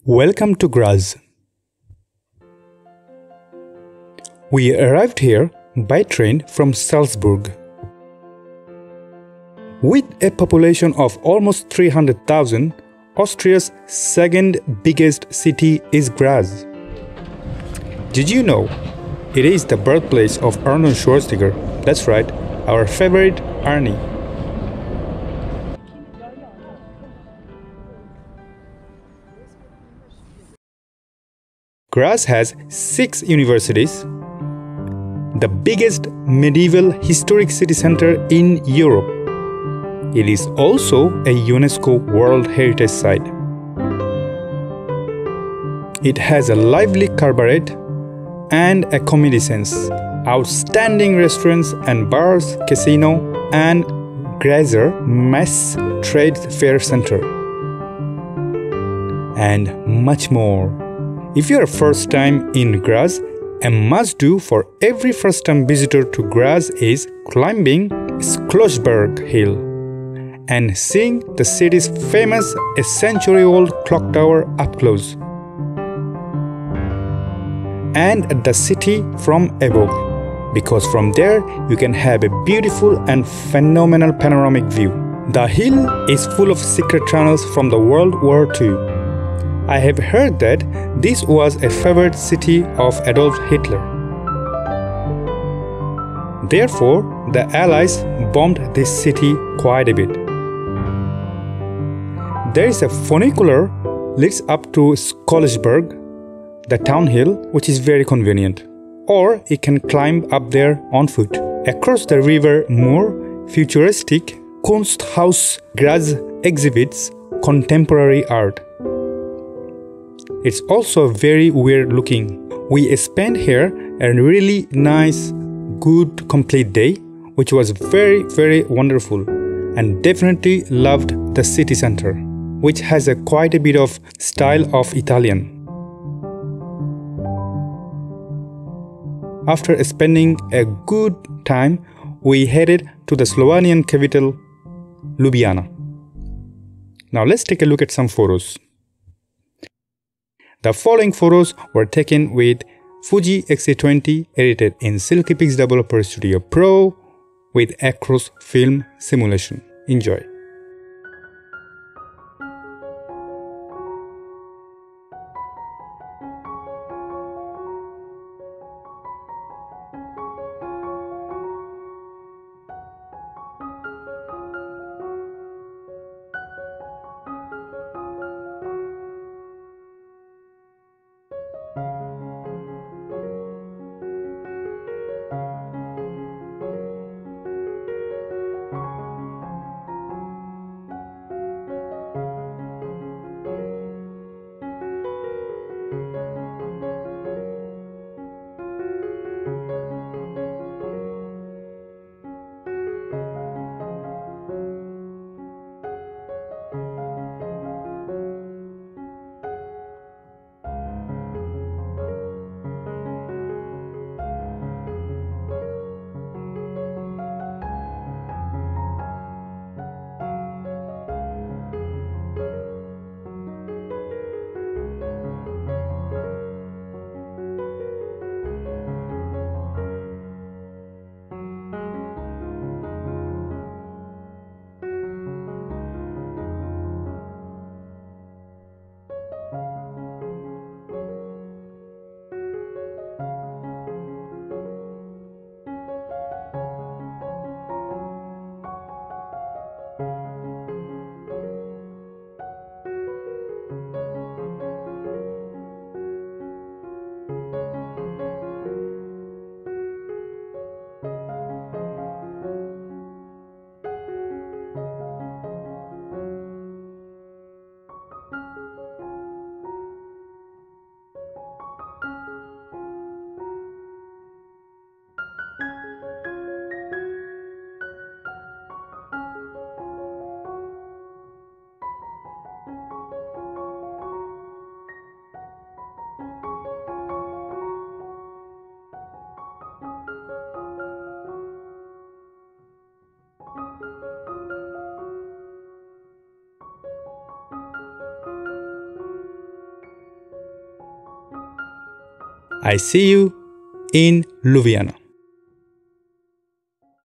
Welcome to GRAZ. We arrived here by train from Salzburg. With a population of almost 300,000, Austria's second biggest city is GRAZ. Did you know it is the birthplace of Arnold Schwarzenegger? That's right, our favorite Arnie. GRAZ has 6 universities, the biggest medieval historic city center in Europe. It is also a UNESCO World Heritage Site. It has a lively cabaret and a comedy sense, outstanding restaurants and bars, casino, and Grazer Mass Trade Fair Center, and much more. If you are first time in GRAZ, a must-do for every first-time visitor to GRAZ is climbing Schlossberg Hill and seeing the city's famous a century-old clock tower up close, and the city from above, because from there you can have a beautiful and phenomenal panoramic view. The hill is full of secret tunnels from the World War II. I have heard that this was a favorite city of Adolf Hitler. Therefore, the Allies bombed this city quite a bit. There is a funicular leads up to Schlossberg, the town hill, which is very convenient. Or you can climb up there on foot. Across the river Mur, futuristic Kunsthaus GRAZ exhibits contemporary art. It's also very weird looking. We spent here a really nice, good, complete day, which was very wonderful, and definitely loved the city center, which has quite a bit of style of Italian. After spending a good time, we headed to the Slovenian capital, Ljubljana. Now let's take a look at some photos. The following photos were taken with Fuji X-A20 edited in Silky Pix Developer Studio Pro with Acros Film Simulation. Enjoy! I see you in Ljubljana.